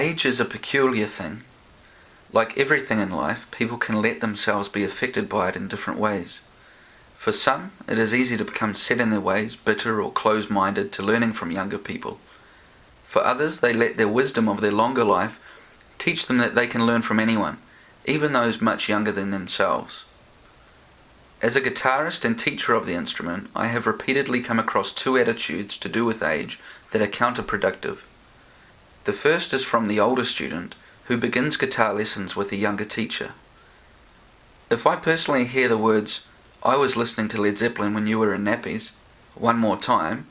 Age is a peculiar thing. Like everything in life, people can let themselves be affected by it in different ways. For some, it is easy to become set in their ways, bitter or close-minded to learning from younger people. For others, they let their wisdom of their longer life teach them that they can learn from anyone, even those much younger than themselves. As a guitarist and teacher of the instrument, I have repeatedly come across two attitudes to do with age that are counterproductive. The first is from the older student, who begins guitar lessons with a younger teacher. If I personally hear the words, "I was listening to Led Zeppelin when you were in nappies," one more time,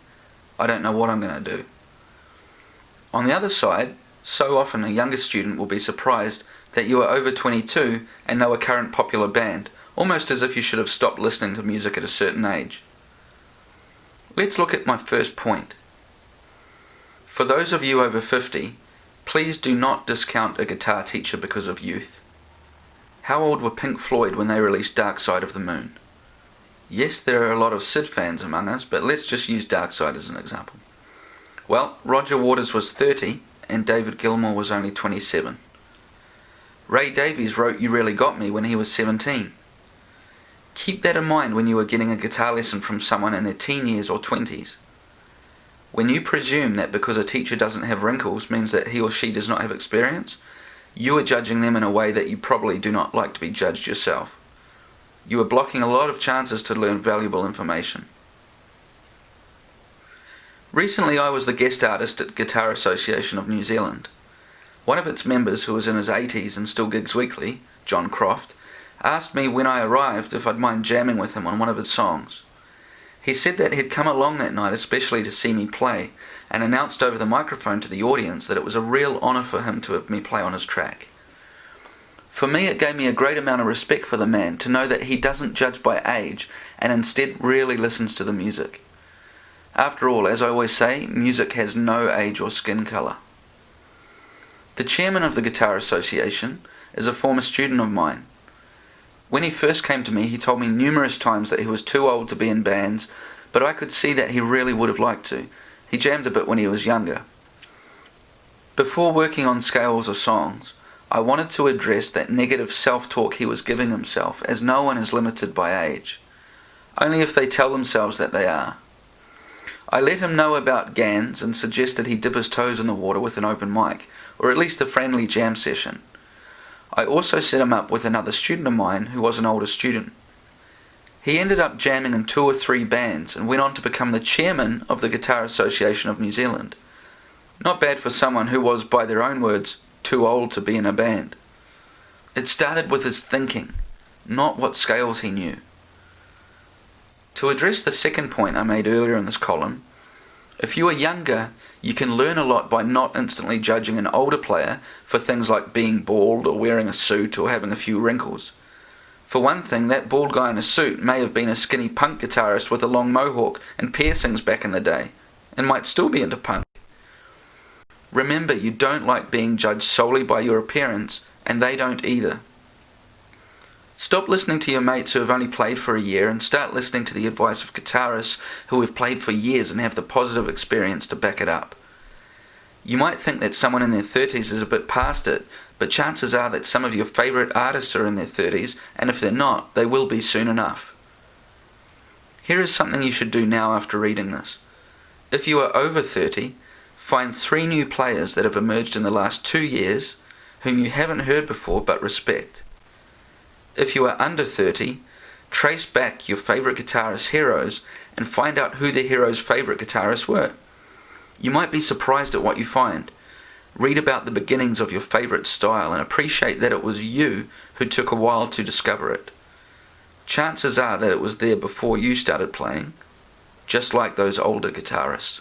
I don't know what I'm going to do. On the other side, so often a younger student will be surprised that you are over 22 and know a current popular band, almost as if you should have stopped listening to music at a certain age. Let's look at my first point. For those of you over 50, please do not discount a guitar teacher because of youth. How old were Pink Floyd when they released Dark Side of the Moon? Yes, there are a lot of Sid fans among us, but let's just use Dark Side as an example. Well, Roger Waters was 30 and David Gilmour was only 27. Ray Davies wrote You Really Got Me when he was 17. Keep that in mind when you are getting a guitar lesson from someone in their teen years or 20s. When you presume that because a teacher doesn't have wrinkles means that he or she does not have experience, you are judging them in a way that you probably do not like to be judged yourself. You are blocking a lot of chances to learn valuable information. Recently I was the guest artist at Guitar Association of New Zealand. One of its members, who was in his 80s and still gigs weekly, John Croft, asked me when I arrived if I'd mind jamming with him on one of his songs. He said that he'd come along that night especially to see me play, and announced over the microphone to the audience that it was a real honour for him to have me play on his track. For me, it gave me a great amount of respect for the man to know that he doesn't judge by age and instead really listens to the music. After all, as I always say, music has no age or skin colour. The chairman of the Guitar Association is a former student of mine. When he first came to me, he told me numerous times that he was too old to be in bands, but I could see that he really would have liked to. He jammed a bit when he was younger. Before working on scales or songs, I wanted to address that negative self-talk he was giving himself, as no one is limited by age, only if they tell themselves that they are. I let him know about GANs and suggested he dip his toes in the water with an open mic, or at least a friendly jam session. I also set him up with another student of mine who was an older student. He ended up jamming in 2 or 3 bands and went on to become the chairman of the Guitar Association of New Zealand. Not bad for someone who was, by their own words, too old to be in a band. It started with his thinking, not what scales he knew. To address the second point I made earlier in this column, if you are younger, you can learn a lot by not instantly judging an older player for things like being bald or wearing a suit or having a few wrinkles. For one thing, that bald guy in a suit may have been a skinny punk guitarist with a long mohawk and piercings back in the day, and might still be into punk. Remember, you don't like being judged solely by your appearance, and they don't either. Stop listening to your mates who have only played for a year and start listening to the advice of guitarists who have played for years and have the positive experience to back it up. You might think that someone in their 30s is a bit past it, but chances are that some of your favourite artists are in their 30s, and if they're not, they will be soon enough. Here is something you should do now after reading this. If you are over 30, find 3 new players that have emerged in the last 2 years whom you haven't heard before but respect. If you are under 30, trace back your favourite guitarist heroes and find out who the heroes' favourite guitarists were. You might be surprised at what you find. Read about the beginnings of your favourite style and appreciate that it was you who took a while to discover it. Chances are that it was there before you started playing, just like those older guitarists.